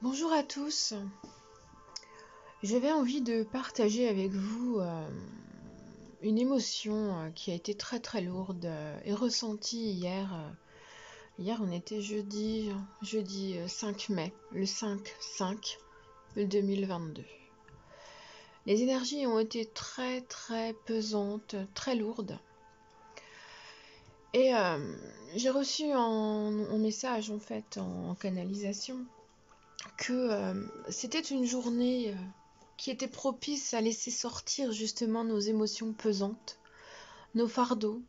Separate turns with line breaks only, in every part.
Bonjour à tous, j'avais envie de partager avec vous une émotion qui a été très lourde et ressentie hier. Hier on était jeudi 5 mai, le 5/5 2022. Les énergies ont été très pesantes, très lourdes. Et j'ai reçu en message en fait, en canalisation, que c'était une journée qui était propice à laisser sortir justement nos émotions pesantes, nos fardeaux,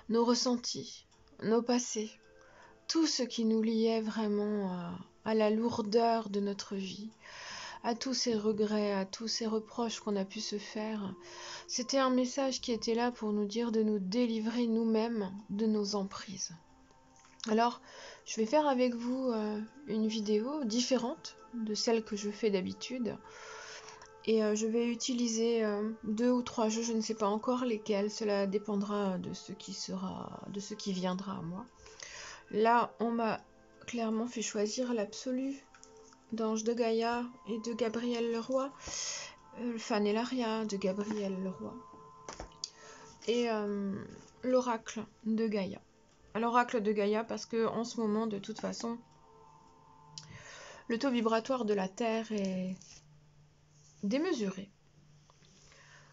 nos ressentis, nos passés, tout ce qui nous liait vraiment à la lourdeur de notre vie, à tous ces regrets, à tous ces reproches qu'on a pu se faire. C'était un message qui était là pour nous dire de nous délivrer nous-mêmes de nos emprises. Alors, je vais faire avec vous une vidéo différente de celle que je fais d'habitude. Et je vais utiliser 2 ou 3 jeux, je ne sais pas encore lesquels, cela dépendra de ce qui viendra à moi. Là, on m'a clairement fait choisir l'absolu d'Ange de Gaïa et de Gabriel Leroy, le Fanellaria de Gabriel Leroy, et l'oracle de Gaïa. L'oracle de Gaïa parce que en ce moment, de toute façon, le taux vibratoire de la Terre est démesuré.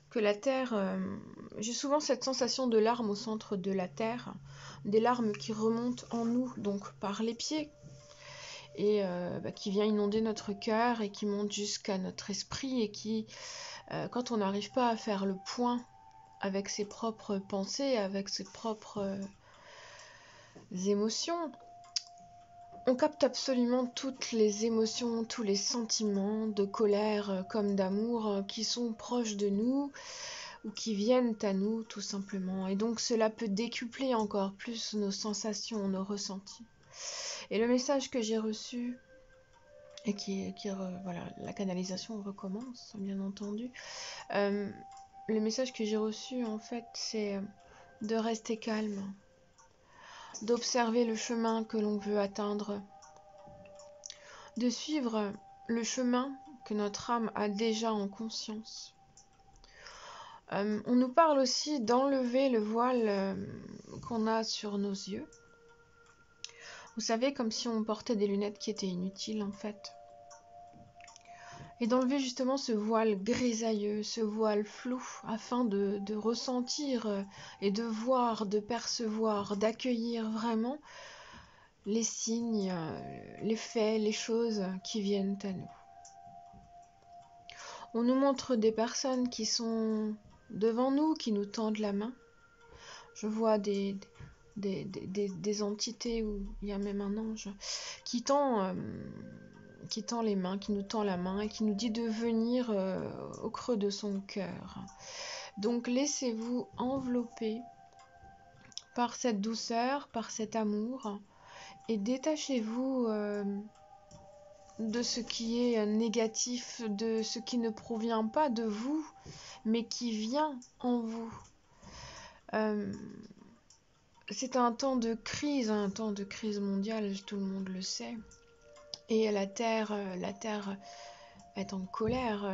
Que la Terre, j'ai souvent cette sensation de larmes au centre de la Terre, des larmes qui remontent en nous, donc par les pieds, et qui vient inonder notre cœur et qui monte jusqu'à notre esprit, et qui, quand on n'arrive pas à faire le point avec ses propres pensées, avec ses propres émotions, on capte absolument toutes les émotions, tous les sentiments de colère comme d'amour qui sont proches de nous ou qui viennent à nous tout simplement. Et donc cela peut décupler encore plus nos sensations, nos ressentis. Et le message que j'ai reçu, et voilà, la canalisation recommence bien entendu, le message que j'ai reçu en fait c'est de rester calme, d'observer le chemin que l'on veut atteindre, de suivre le chemin que notre âme a déjà en conscience. On nous parle aussi d'enlever le voile qu'on a sur nos yeux. Vous savez, comme si on portait des lunettes qui étaient inutiles en fait. Et d'enlever justement ce voile grisailleux, ce voile flou, afin de ressentir et de voir, de percevoir, d'accueillir vraiment les signes, les faits, les choses qui viennent à nous. On nous montre des personnes qui sont devant nous, qui nous tendent la main. Je vois des entités où il y a même un ange qui tend les mains, qui nous tend la main et qui nous dit de venir au creux de son cœur. Donc laissez-vous envelopper par cette douceur, par cet amour, et détachez-vous de ce qui est négatif, de ce qui ne provient pas de vous, mais qui vient en vous. C'est un temps de crise mondiale, tout le monde le sait. Et la Terre est en colère.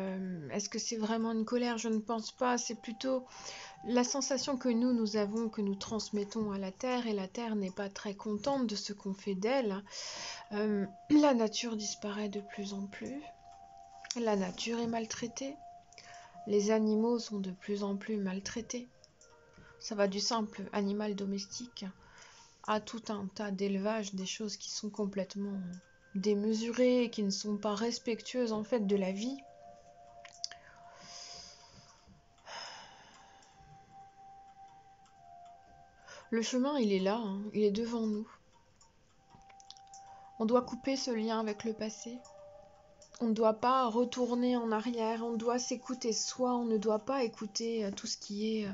Est-ce que c'est vraiment une colère? Je ne pense pas. C'est plutôt la sensation que nous avons, que nous transmettons à la Terre. Et la Terre n'est pas très contente de ce qu'on fait d'elle. La nature disparaît de plus en plus. La nature est maltraitée. Les animaux sont de plus en plus maltraités. Ça va du simple animal domestique à tout un tas d'élevages, des choses qui sont complètement démesurées, qui ne sont pas respectueuses en fait de la vie. Le chemin, il est là, il est devant nous. On doit couper ce lien avec le passé. On ne doit pas retourner en arrière, on doit s'écouter soi, on ne doit pas écouter tout ce qui est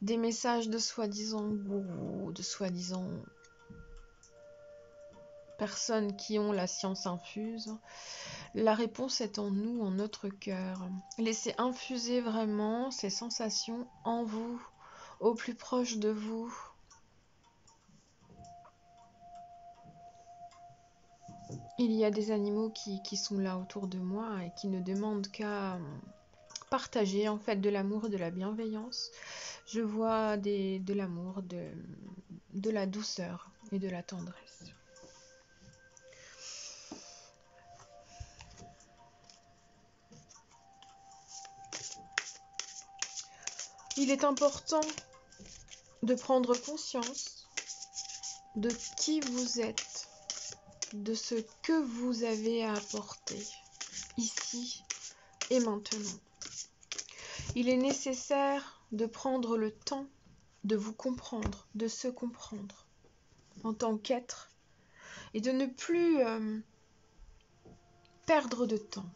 des messages de soi-disant gourous, de soi-disant personnes qui ont la science infuse. La réponse est en nous, en notre cœur. Laissez infuser vraiment ces sensations en vous, au plus proche de vous. Il y a des animaux qui sont là autour de moi et qui ne demandent qu'à partager en fait de l'amour, de la bienveillance. Je vois de l'amour, de la douceur et de la tendresse. Il est important de prendre conscience de qui vous êtes, de ce que vous avez à apporter ici et maintenant. Il est nécessaire de prendre le temps de vous comprendre, de se comprendre en tant qu'être et de ne plus perdre de temps.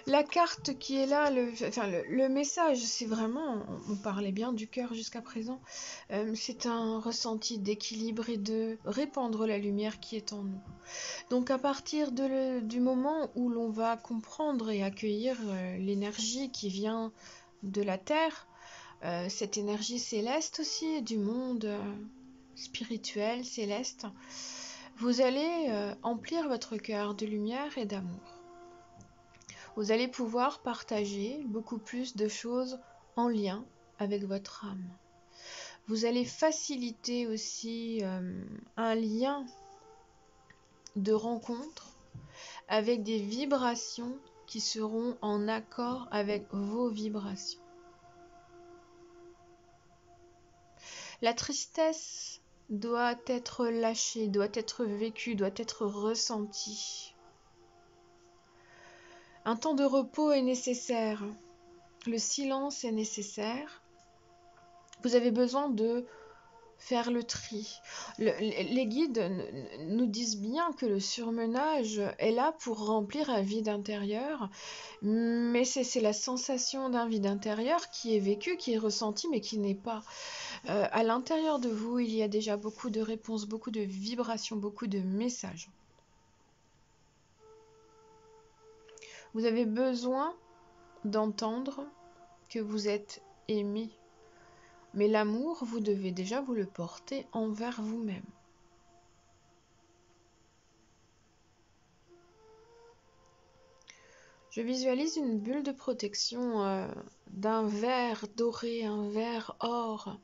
La carte qui est là, le message, c'est vraiment, on parlait bien du cœur jusqu'à présent, c'est un ressenti d'équilibre et de répandre la lumière qui est en nous. Donc à partir du moment où l'on va comprendre et accueillir l'énergie qui vient de la Terre, cette énergie céleste aussi, du monde spirituel, céleste, vous allez emplir votre cœur de lumière et d'amour. Vous allez pouvoir partager beaucoup plus de choses en lien avec votre âme. Vous allez faciliter aussi un lien de rencontre avec des vibrations qui seront en accord avec vos vibrations. La tristesse doit être lâchée, doit être vécue, doit être ressentie. Un temps de repos est nécessaire. Le silence est nécessaire. Vous avez besoin de faire le tri. Les guides nous disent bien que le surmenage est là pour remplir un vide intérieur, mais c'est la sensation d'un vide intérieur qui est vécu, qui est ressenti, mais qui n'est pas. À l'intérieur de vous, il y a déjà beaucoup de réponses, beaucoup de vibrations, beaucoup de messages. Vous avez besoin d'entendre que vous êtes aimé. Mais l'amour, vous devez déjà vous le porter envers vous-même. Je visualise une bulle de protection d'un verre doré, un verre or.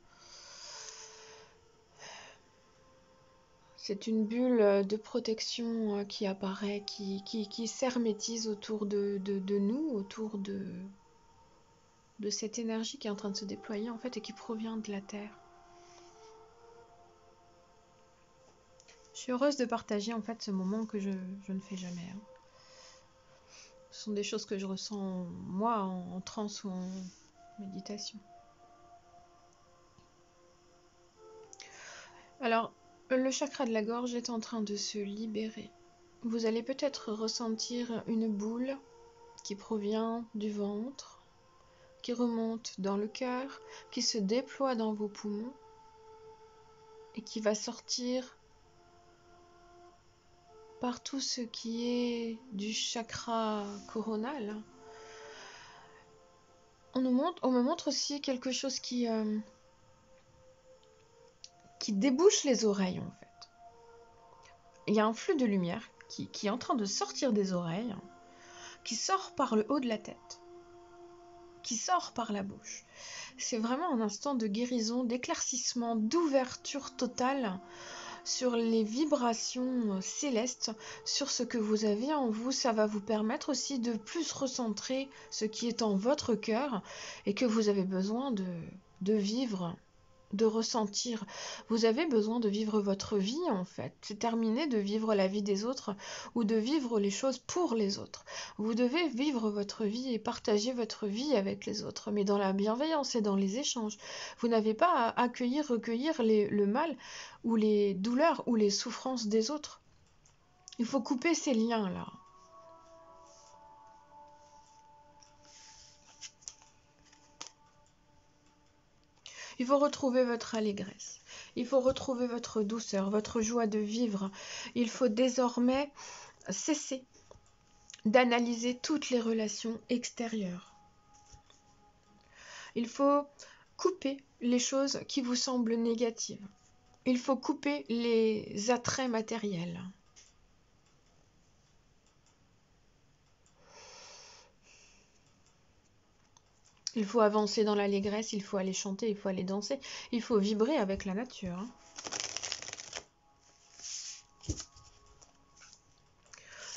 C'est une bulle de protection qui apparaît, qui s'hermétise autour de nous, autour de cette énergie qui est en train de se déployer en fait et qui provient de la Terre. Je suis heureuse de partager en fait ce moment que je ne fais jamais. Ce sont des choses que je ressens moi en transe ou en méditation. Alors, le chakra de la gorge est en train de se libérer. Vous allez peut-être ressentir une boule qui provient du ventre, qui remonte dans le cœur, qui se déploie dans vos poumons et qui va sortir par tout ce qui est du chakra coronal. On me montre aussi quelque chose qui débouche les oreilles en fait. Il y a un flux de lumière qui est en train de sortir des oreilles, qui sort par le haut de la tête, qui sort par la bouche. C'est vraiment un instant de guérison, d'éclaircissement, d'ouverture totale sur les vibrations célestes, sur ce que vous avez en vous. Ça va vous permettre aussi de plus recentrer ce qui est en votre cœur et que vous avez besoin de vivre, de ressentir. Vous avez besoin de vivre votre vie en fait. C'est terminé de vivre la vie des autres ou de vivre les choses pour les autres. Vous devez vivre votre vie et partager votre vie avec les autres, mais dans la bienveillance et dans les échanges. Vous n'avez pas à accueillir, recueillir le mal ou les douleurs ou les souffrances des autres. Il faut couper ces liens-là. Il faut retrouver votre allégresse. Il faut retrouver votre douceur, votre joie de vivre. Il faut désormais cesser d'analyser toutes les relations extérieures. Il faut couper les choses qui vous semblent négatives. Il faut couper les attraits matériels. Il faut avancer dans l'allégresse, il faut aller chanter, il faut aller danser, il faut vibrer avec la nature, hein.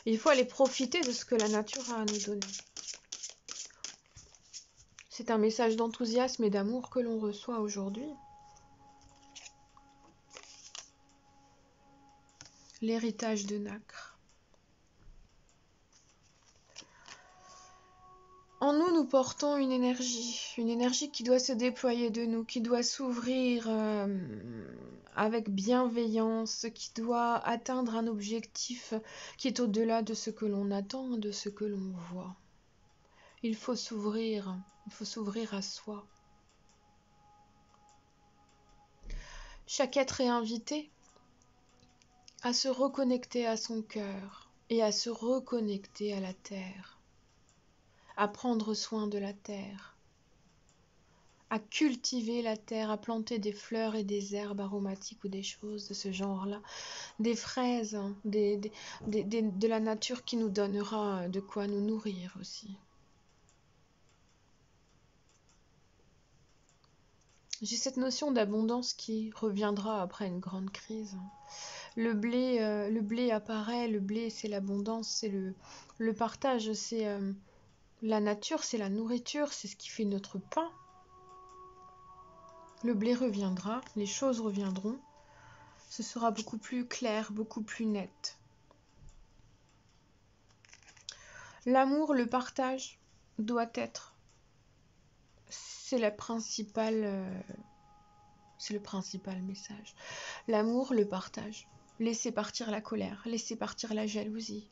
Il faut aller profiter de ce que la nature a à nous donner. C'est un message d'enthousiasme et d'amour que l'on reçoit aujourd'hui. L'héritage de nacre. En nous, nous portons une énergie qui doit se déployer de nous, qui doit s'ouvrir avec bienveillance, qui doit atteindre un objectif qui est au-delà de ce que l'on attend, de ce que l'on voit. Il faut s'ouvrir à soi. Chaque être est invité à se reconnecter à son cœur et à se reconnecter à la terre, à prendre soin de la terre, à cultiver la terre, à planter des fleurs et des herbes aromatiques ou des choses de ce genre-là, des fraises, de la nature qui nous donnera de quoi nous nourrir aussi. J'ai cette notion d'abondance qui reviendra après une grande crise. Le blé apparaît, le blé c'est l'abondance, c'est le partage, c'est la nature, c'est la nourriture, c'est ce qui fait notre pain. Le blé reviendra, les choses reviendront, ce sera beaucoup plus clair, beaucoup plus net. L'amour, le partage doit être, c'est le principal message. L'amour, le partage. Laissez partir la colère, laissez partir la jalousie,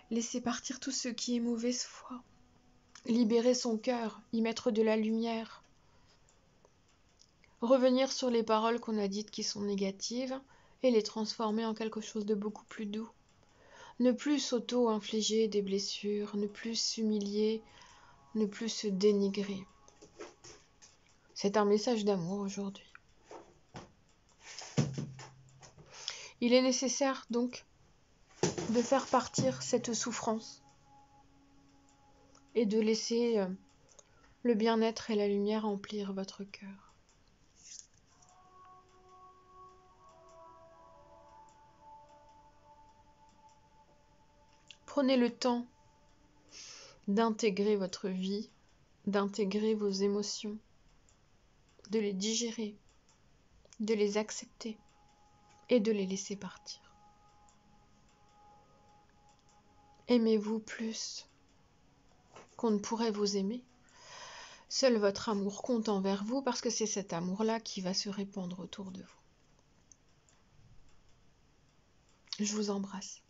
laissez partir tout ce qui est mauvaise foi. Libérer son cœur, y mettre de la lumière. Revenir sur les paroles qu'on a dites qui sont négatives et les transformer en quelque chose de beaucoup plus doux. Ne plus s'auto-infliger des blessures, ne plus s'humilier, ne plus se dénigrer. C'est un message d'amour aujourd'hui. Il est nécessaire donc de faire partir cette souffrance et de laisser le bien-être et la lumière remplir votre cœur. Prenez le temps d'intégrer votre vie, d'intégrer vos émotions, de les digérer, de les accepter et de les laisser partir. Aimez-vous plus qu'on ne pourrait vous aimer. Seul votre amour compte envers vous parce que c'est cet amour-là qui va se répandre autour de vous. Je vous embrasse.